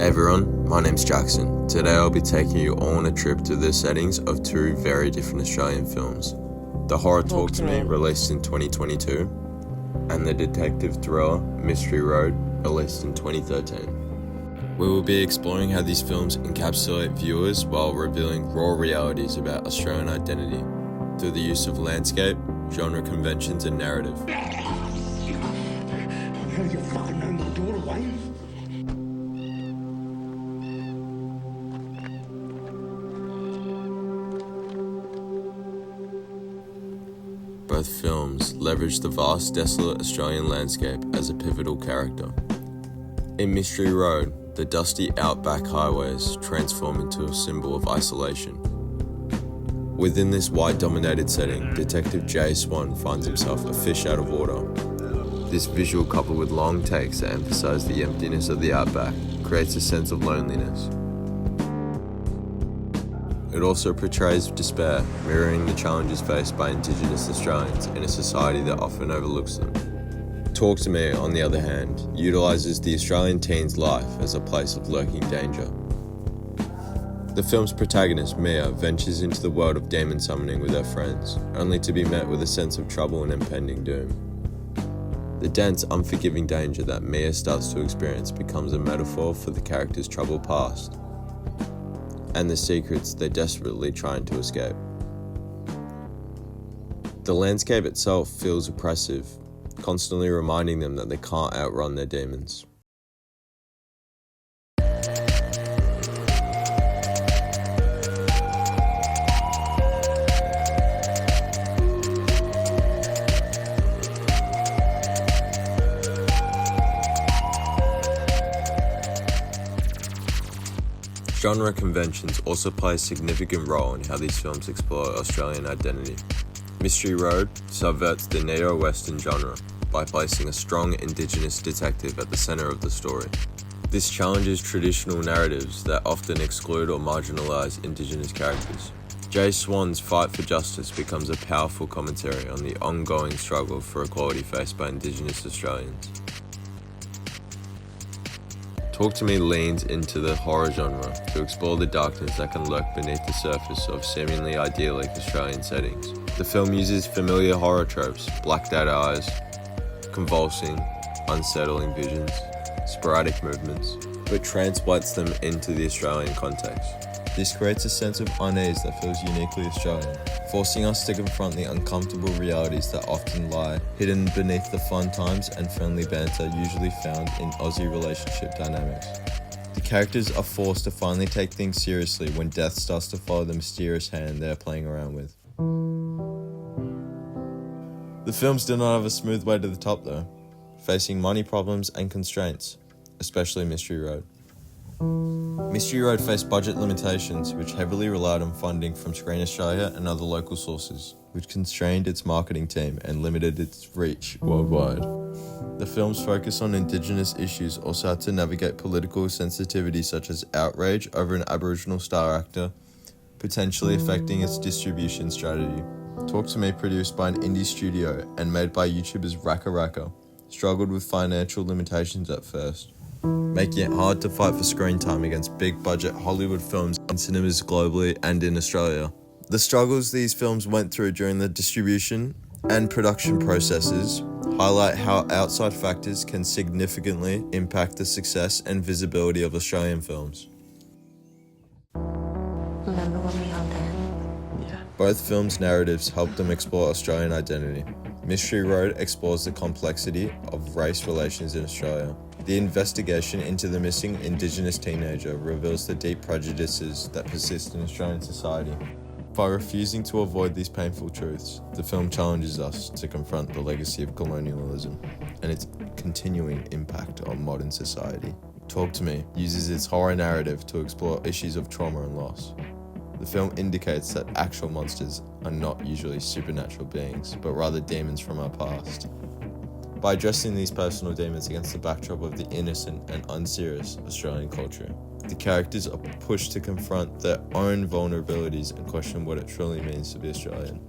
Hey everyone, my name's Jackson. Today I'll be taking you all on a trip to the settings of two very different Australian films. The horror Talk to Me, released in 2022, and the detective thriller Mystery Road, released in 2013. We will be exploring how these films encapsulate viewers while revealing raw realities about Australian identity through the use of landscape, genre conventions and narrative. You fucking know my daughter, Wayne? Both films leverage the vast, desolate Australian landscape as a pivotal character. In Mystery Road, the dusty outback highways transform into a symbol of isolation. Within this white-dominated setting, Detective Jay Swan finds himself a fish out of water. This visual, coupled with long takes that emphasize the emptiness of the outback, creates a sense of loneliness. It also portrays despair, mirroring the challenges faced by Indigenous Australians in a society that often overlooks them. Talk to Me, on the other hand, utilises the Australian teen's life as a place of lurking danger. The film's protagonist, Mia, ventures into the world of demon summoning with her friends, only to be met with a sense of trouble and impending doom. The dense, unforgiving danger that Mia starts to experience becomes a metaphor for the character's troubled past and the secrets they're desperately trying to escape. The landscape itself feels oppressive, constantly reminding them that they can't outrun their demons. Genre conventions also play a significant role in how these films explore Australian identity. Mystery Road subverts the neo-Western genre by placing a strong Indigenous detective at the centre of the story. This challenges traditional narratives that often exclude or marginalise Indigenous characters. Jay Swan's fight for justice becomes a powerful commentary on the ongoing struggle for equality faced by Indigenous Australians. Talk to Me leans into the horror genre to explore the darkness that can lurk beneath the surface of seemingly idyllic Australian settings. The film uses familiar horror tropes, blacked-out eyes, convulsing, unsettling visions, sporadic movements, but transplants them into the Australian context. This creates a sense of unease that feels uniquely Australian, forcing us to confront the uncomfortable realities that often lie hidden beneath the fun times and friendly banter usually found in Aussie relationship dynamics. The characters are forced to finally take things seriously when death starts to follow the mysterious hand they are playing around with. The films do not have a smooth way to the top though, facing money problems and constraints, especially Mystery Road. Mystery Road faced budget limitations which heavily relied on funding from Screen Australia and other local sources, which constrained its marketing team and limited its reach worldwide. The film's focus on Indigenous issues also had to navigate political sensitivities such as outrage over an Aboriginal star actor, potentially affecting its distribution strategy. Talk to Me, produced by an indie studio and made by YouTubers Raka Raka, struggled with financial limitations at first, making it hard to fight for screen time against big-budget Hollywood films in cinemas globally and in Australia. The struggles these films went through during the distribution and production processes highlight how outside factors can significantly impact the success and visibility of Australian films. Remember when we held hands? Yeah. Both films' narratives help them explore Australian identity. Mystery Road explores the complexity of race relations in Australia. The investigation into the missing Indigenous teenager reveals the deep prejudices that persist in Australian society. By refusing to avoid these painful truths, the film challenges us to confront the legacy of colonialism and its continuing impact on modern society. Talk to Me uses its horror narrative to explore issues of trauma and loss. The film indicates that actual monsters are not usually supernatural beings, but rather demons from our past. By addressing these personal demons against the backdrop of the innocent and unserious Australian culture, the characters are pushed to confront their own vulnerabilities and question what it truly means to be Australian.